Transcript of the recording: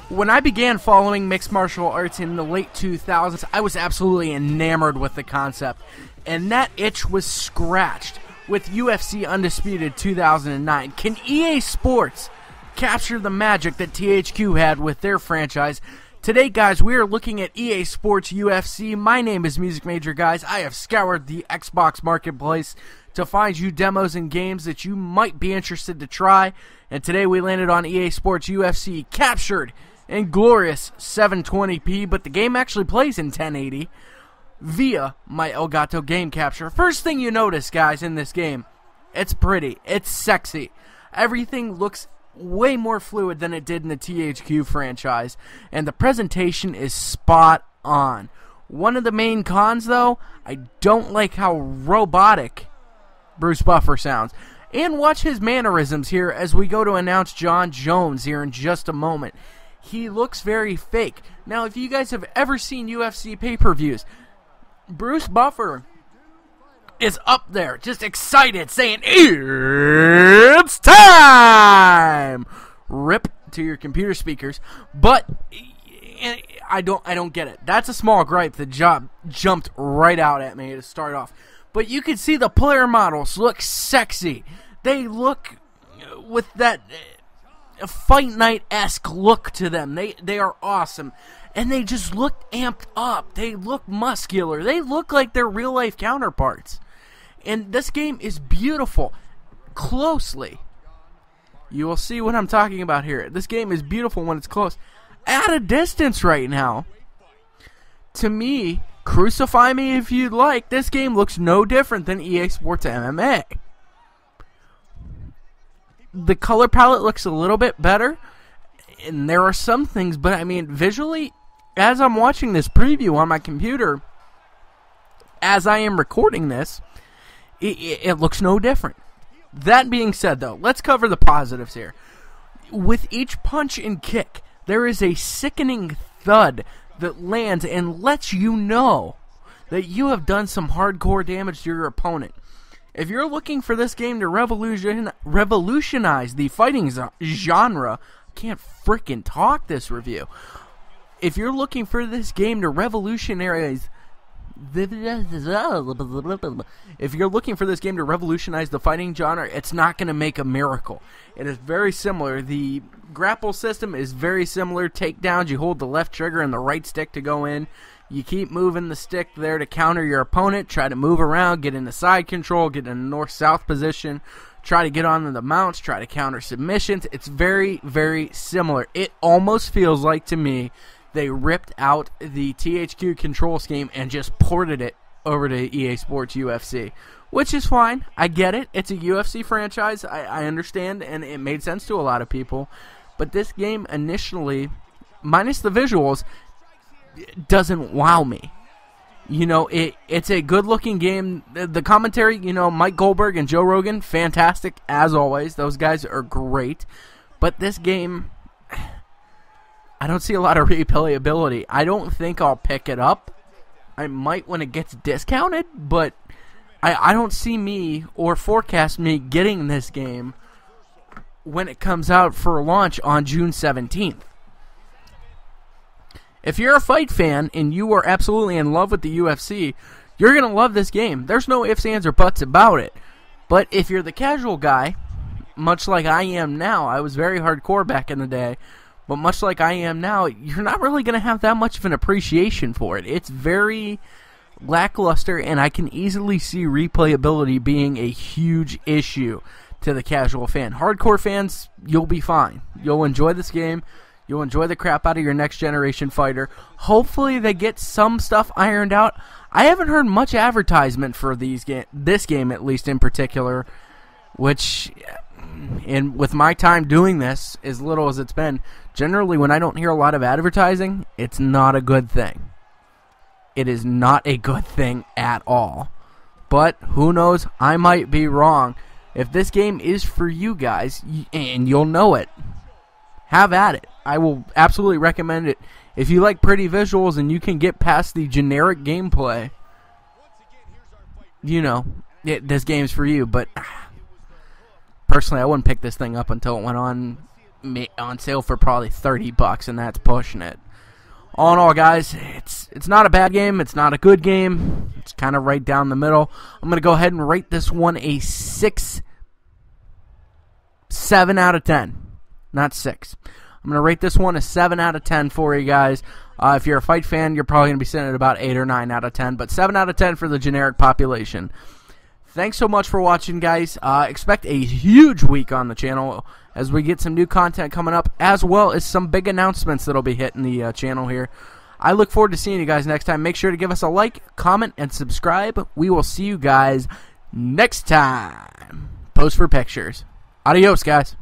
When I began following mixed martial arts in the late 2000s, I was absolutely enamored with the concept, and that itch was scratched with UFC Undisputed 2009. Can EA Sports capture the magic that THQ had with their franchise? Today, guys, we are looking at EA Sports UFC. My name is Music Major, guys. I have scoured the Xbox marketplace to find you demos and games that you might be interested to try, and today we landed on EA Sports UFC, captured in glorious 720p, but the game actually plays in 1080 via my Elgato game capture. First thing you notice, guys, in this game, it's pretty, it's sexy. Everything looks way more fluid than it did in the THQ franchise, and the presentation is spot on. One of the main cons, though, I don't like how robotic Bruce Buffer sounds. And watch his mannerisms here as we go to announce John Jones here in just a moment. He looks very fake. Now, if you guys have ever seen UFC pay-per-views, Bruce Buffer is up there, just excited, saying, "It's time!" Rip to your computer speakers. But I don't get it. That's a small gripe that jumped right out at me to start off. But you can see the player models look sexy. They look with that Fight Night-esque look to them. They are awesome. And they just look amped up. They look muscular. They look like their real-life counterparts. And this game is beautiful. Closely, you will see what I'm talking about here. This game is beautiful when it's close. At a distance right now, to me, crucify me if you'd like, this game looks no different than EA Sports MMA. The color palette looks a little bit better, and there are some things, but I mean, visually, as I'm watching this preview on my computer, as I am recording this, it looks no different. That being said, though, let's cover the positives here. With each punch and kick, there is a sickening thud that lands and lets you know that you have done some hardcore damage to your opponent. If you're looking for this game to revolutionize the fighting genre, I can't freaking talk this review. If you're looking for this game to revolutionize the fighting genre, it's not going to make a miracle. It is very similar. The grapple system is very similar. Takedowns, you hold the left trigger and the right stick to go in. You keep moving the stick there to counter your opponent, try to move around, get into side control, get in a north-south position, try to get onto the mounts, try to counter submissions. It's very, very similar. It almost feels like, to me, they ripped out the THQ control scheme and just ported it over to EA Sports UFC, which is fine. I get it. It's a UFC franchise. I understand, and it made sense to a lot of people. But this game initially, minus the visuals, doesn't wow me. You know, it's a good-looking game. The commentary, you know, Mike Goldberg and Joe Rogan, fantastic as always. Those guys are great. But this game, I don't see a lot of replayability. I don't think I'll pick it up. I might when it gets discounted, but I don't see me or forecast me getting this game when it comes out for launch on June 17th. If you're a fight fan and you are absolutely in love with the UFC, you're going to love this game. There's no ifs, ands, or buts about it. But if you're the casual guy, much like I am now, I was very hardcore back in the day, but much like I am now, you're not really going to have that much of an appreciation for it. It's very lackluster, and I can easily see replayability being a huge issue to the casual fan. Hardcore fans, you'll be fine. You'll enjoy this game. You'll enjoy the crap out of your next generation fighter. Hopefully they get some stuff ironed out. I haven't heard much advertisement for this game, at least in particular, which, and with my time doing this, as little as it's been, generally when I don't hear a lot of advertising, it's not a good thing. It is not a good thing at all. But who knows, I might be wrong. If this game is for you guys, and you'll know it, have at it. I will absolutely recommend it. If you like pretty visuals and you can get past the generic gameplay, you know, this game's for you. But personally, I wouldn't pick this thing up until it went on sale for probably $30, and that's pushing it. All in all, guys, it's not a bad game. It's not a good game. It's kind of right down the middle. I'm going to go ahead and rate this one a 7 out of 10. Not 6. I'm going to rate this one a 7 out of 10 for you guys. If you're a fight fan, you're probably going to be sitting at about 8 or 9 out of 10. But 7 out of 10 for the generic population. Thanks so much for watching, guys. Expect a huge week on the channel as we get some new content coming up, as well as some big announcements that'll be hitting the channel here. I look forward to seeing you guys next time. Make sure to give us a like, comment, and subscribe. We will see you guys next time. Post for pictures. Adios, guys.